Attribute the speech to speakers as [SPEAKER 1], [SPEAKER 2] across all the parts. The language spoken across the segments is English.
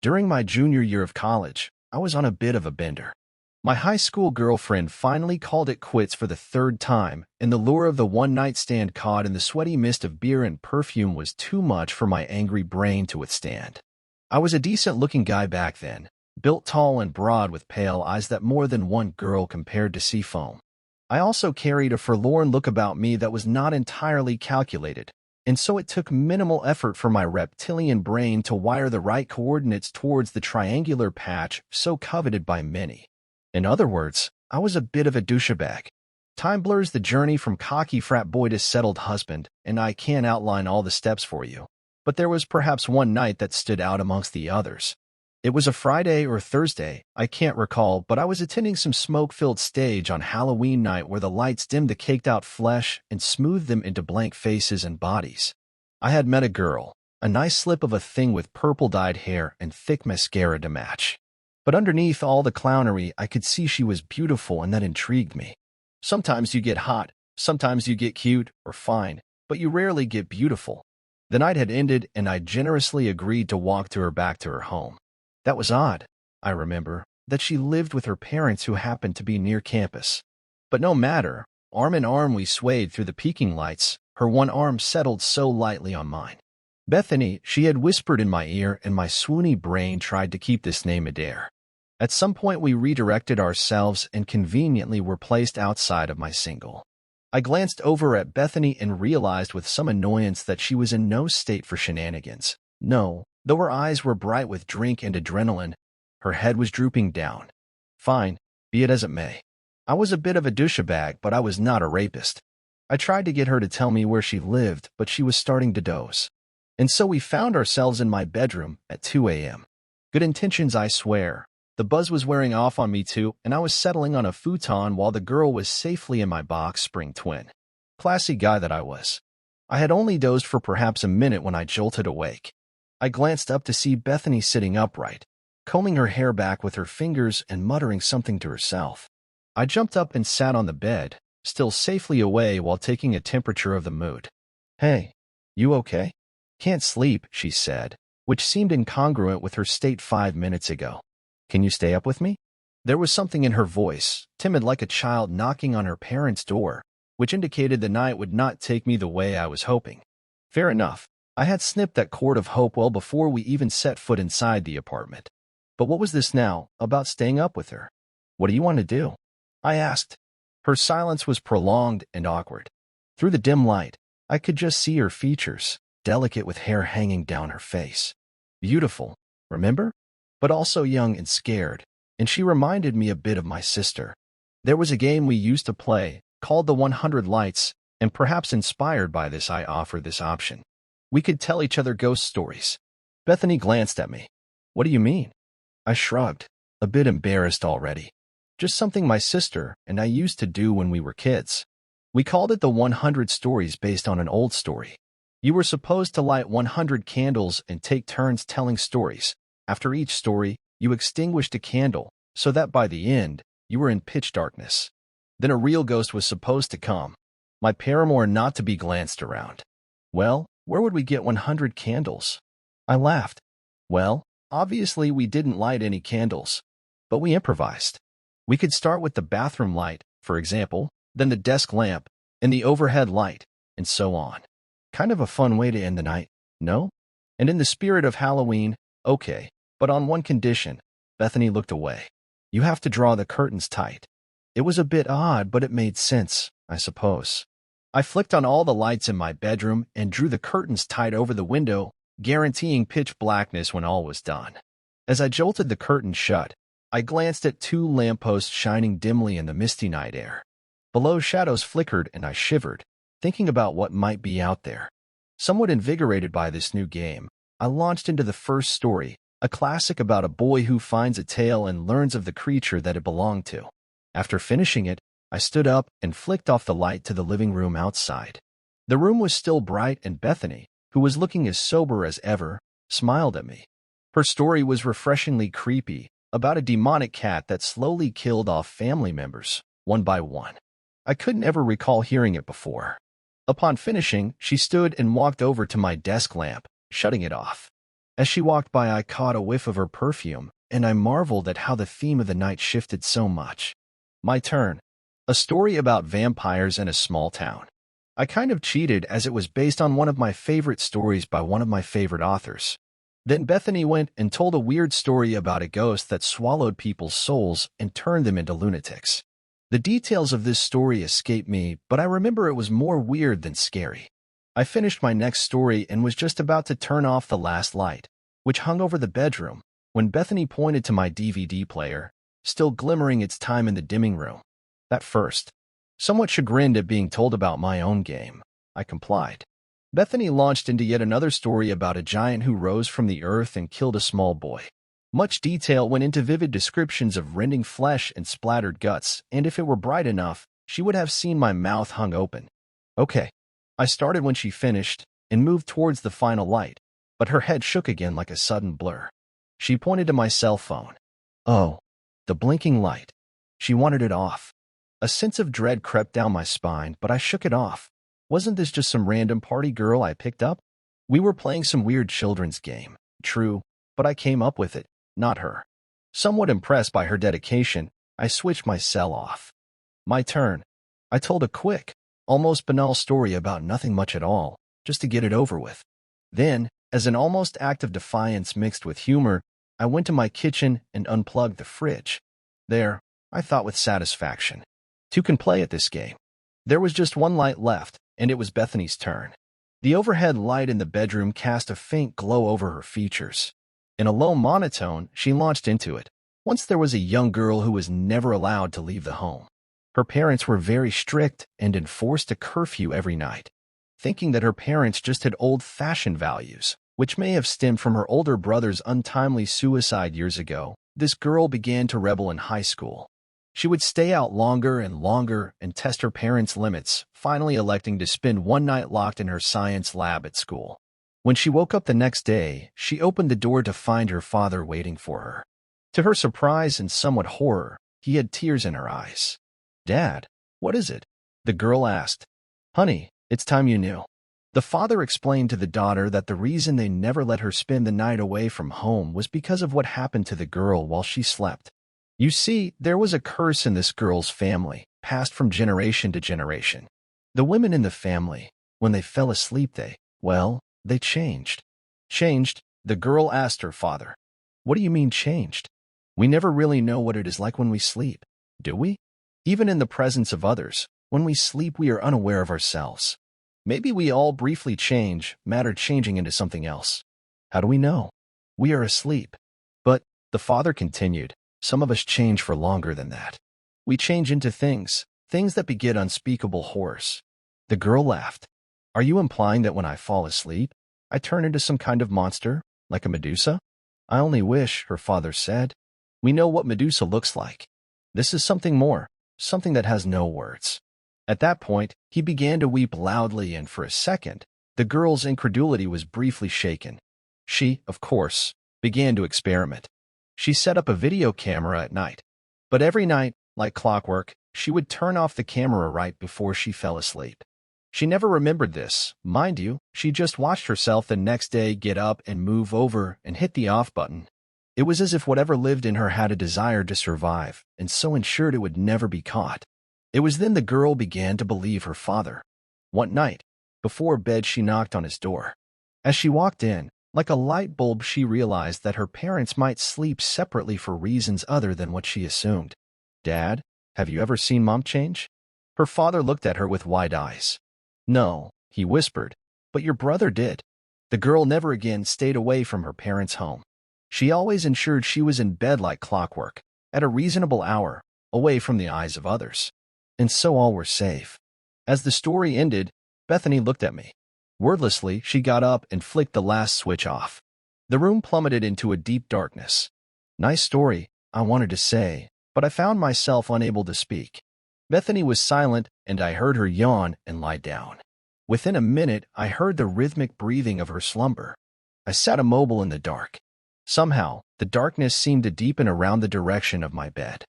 [SPEAKER 1] During my junior year of college, I was on a bit of a bender. My high school girlfriend finally called it quits for the third time, and the lure of the one-night stand caught in the sweaty mist of beer and perfume was too much for my angry brain to withstand. I was a decent-looking guy back then, built tall and broad with pale eyes that more than one girl compared to seafoam. I also carried a forlorn look about me that was not entirely calculated, and so it took minimal effort for my reptilian brain to wire the right coordinates towards the triangular patch so coveted by many. In other words, I was a bit of a douchebag. Time blurs the journey from cocky frat boy to settled husband, and I can't outline all the steps for you. But there was perhaps one night that stood out amongst the others. It was a Friday or Thursday, I can't recall, but I was attending some smoke-filled stage on Halloween night where the lights dimmed the caked-out flesh and smoothed them into blank faces and bodies. I had met a girl, a nice slip of a thing with purple-dyed hair and thick mascara to match. But underneath all the clownery, I could see she was beautiful, and that intrigued me. Sometimes you get hot, sometimes you get cute or fine, but you rarely get beautiful. The night had ended, and I generously agreed to walk to her back to her home. That was odd, I remember, that she lived with her parents who happened to be near campus. But no matter, arm in arm we swayed through the peaking lights, her one arm settled so lightly on mine. Bethany, she had whispered in my ear, and my swoony brain tried to keep this name adair. At some point we redirected ourselves and conveniently were placed outside of my single. I glanced over at Bethany and realized with some annoyance that she was in no state for shenanigans. No, though her eyes were bright with drink and adrenaline, her head was drooping down. Fine, be it as it may. I was a bit of a douchebag, but I was not a rapist. I tried to get her to tell me where she lived, but she was starting to doze. And so we found ourselves in my bedroom at 2 a.m. Good intentions, I swear. The buzz was wearing off on me too, and I was settling on a futon while the girl was safely in my box spring twin. Classy guy that I was. I had only dozed for perhaps a minute when I jolted awake. I glanced up to see Bethany sitting upright, combing her hair back with her fingers and muttering something to herself. I jumped up and sat on the bed, still safely away while taking a temperature of the mood. "Hey, you okay?" "Can't sleep," she said, which seemed incongruent with her state 5 minutes ago. "Can you stay up with me?" There was something in her voice, timid like a child knocking on her parents' door, which indicated the night would not take me the way I was hoping. Fair enough. I had snipped that cord of hope well before we even set foot inside the apartment. But what was this now, about staying up with her? "What do you want to do?" I asked. Her silence was prolonged and awkward. Through the dim light, I could just see her features, delicate with hair hanging down her face. Beautiful, remember? But also young and scared, and she reminded me a bit of my sister. There was a game we used to play, called the 100 Lights, and perhaps inspired by this I offered this option. We could tell each other ghost stories. Bethany glanced at me. "What do you mean?" I shrugged, a bit embarrassed already. Just something my sister and I used to do when we were kids. We called it the 100 Stories based on an old story. You were supposed to light 100 candles and take turns telling stories. After each story, you extinguished a candle, so that by the end, you were in pitch darkness. Then a real ghost was supposed to come. My paramour not to be glanced around. Well, where would we get 100 candles? I laughed. Well, obviously we didn't light any candles, but we improvised. We could start with the bathroom light, for example, then the desk lamp, and the overhead light, and so on. Kind of a fun way to end the night, no? And in the spirit of Halloween, okay, but on one condition. Bethany looked away. You have to draw the curtains tight. It was a bit odd, but it made sense, I suppose. I flicked on all the lights in my bedroom and drew the curtains tight over the window, guaranteeing pitch blackness when all was done. As I jolted the curtains shut, I glanced at 2 lampposts shining dimly in the misty night air. Below, shadows flickered and I shivered, thinking about what might be out there. Somewhat invigorated by this new game, I launched into the first story, a classic about a boy who finds a tail and learns of the creature that it belonged to. After finishing it, I stood up and flicked off the light to the living room outside. The room was still bright, and Bethany, who was looking as sober as ever, smiled at me. Her story was refreshingly creepy, about a demonic cat that slowly killed off family members, one by one. I couldn't ever recall hearing it before. Upon finishing, she stood and walked over to my desk lamp, shutting it off. As she walked by, I caught a whiff of her perfume, and I marveled at how the theme of the night shifted so much. My turn. A story about vampires in a small town. I kind of cheated as it was based on one of my favorite stories by one of my favorite authors. Then Bethany went and told a weird story about a ghost that swallowed people's souls and turned them into lunatics. The details of this story escape me, but I remember it was more weird than scary. I finished my next story and was just about to turn off the last light, which hung over the bedroom, when Bethany pointed to my DVD player, still glimmering its time in the dimming room. At first, somewhat chagrined at being told about my own game, I complied. Bethany launched into yet another story about a giant who rose from the earth and killed a small boy. Much detail went into vivid descriptions of rending flesh and splattered guts, and if it were bright enough, she would have seen my mouth hung open. Okay. I started when she finished and moved towards the final light, but her head shook again like a sudden blur. She pointed to my cell phone. Oh, the blinking light. She wanted it off. A sense of dread crept down my spine, but I shook it off. Wasn't this just some random party girl I picked up? We were playing some weird children's game, true, but I came up with it, not her. Somewhat impressed by her dedication, I switched my cell off. My turn. I told a quick, almost banal story about nothing much at all, just to get it over with. Then, as an almost act of defiance mixed with humor, I went to my kitchen and unplugged the fridge. There, I thought with satisfaction. Two can play at this game. There was just one light left, and it was Bethany's turn. The overhead light in the bedroom cast a faint glow over her features. In a low monotone, she launched into it. Once there was a young girl who was never allowed to leave the home. Her parents were very strict and enforced a curfew every night. Thinking that her parents just had old-fashioned values, which may have stemmed from her older brother's untimely suicide years ago, this girl began to rebel in high school. She would stay out longer and test her parents' limits, finally electing to spend one night locked in her science lab at school. When she woke up the next day, she opened the door to find her father waiting for her. To her surprise and somewhat horror, he had tears in her eyes. "Dad, what is it?" the girl asked. "Honey, it's time you knew." The father explained to the daughter that the reason they never let her spend the night away from home was because of what happened to the girl while she slept. You see, there was a curse in this girl's family, passed from generation to generation. The women in the family, when they fell asleep, they changed. Changed? The girl asked her father. "What do you mean changed? We never really know what it is like when we sleep, do we? Even in the presence of others, when we sleep we are unaware of ourselves. Maybe we all briefly change, matter changing into something else. How do we know? We are asleep." But, the father continued, some of us change for longer than that. We change into things that beget unspeakable horrors. The girl laughed. "Are you implying that when I fall asleep, I turn into some kind of monster, like a Medusa?" "I only wish," her father said. "We know what Medusa looks like. This is something more, something that has no words." At that point, he began to weep loudly, and for a second, the girl's incredulity was briefly shaken. She, of course, began to experiment. She set up a video camera at night. But every night, like clockwork, she would turn off the camera right before she fell asleep. She never remembered this, mind you. She just watched herself the next day get up and move over and hit the off button. It was as if whatever lived in her had a desire to survive, and so ensured it would never be caught. It was then the girl began to believe her father. One night, before bed, she knocked on his door. As she walked in, like a light bulb, she realized that her parents might sleep separately for reasons other than what she assumed. "Dad, have you ever seen Mom change?" Her father looked at her with wide eyes. "No," he whispered, "but your brother did." The girl never again stayed away from her parents' home. She always ensured she was in bed like clockwork, at a reasonable hour, away from the eyes of others. And so all were safe. As the story ended, Bethany looked at me. Wordlessly, she got up and flicked the last switch off. The room plummeted into a deep darkness. "Nice story," I wanted to say, but I found myself unable to speak. Bethany was silent, and I heard her yawn and lie down. Within a minute, I heard the rhythmic breathing of her slumber. I sat immobile in the dark. Somehow, the darkness seemed to deepen around the direction of my bed.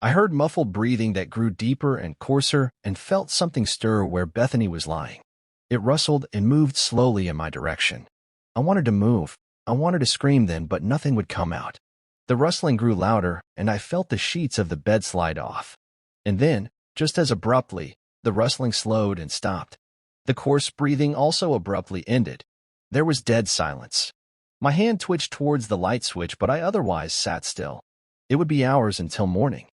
[SPEAKER 1] I heard muffled breathing that grew deeper and coarser and felt something stir where Bethany was lying. It rustled and moved slowly in my direction. I wanted to move. I wanted to scream then, but nothing would come out. The rustling grew louder, and I felt the sheets of the bed slide off. And then, just as abruptly, the rustling slowed and stopped. The coarse breathing also abruptly ended. There was dead silence. My hand twitched towards the light switch, but I otherwise sat still. It would be hours until morning.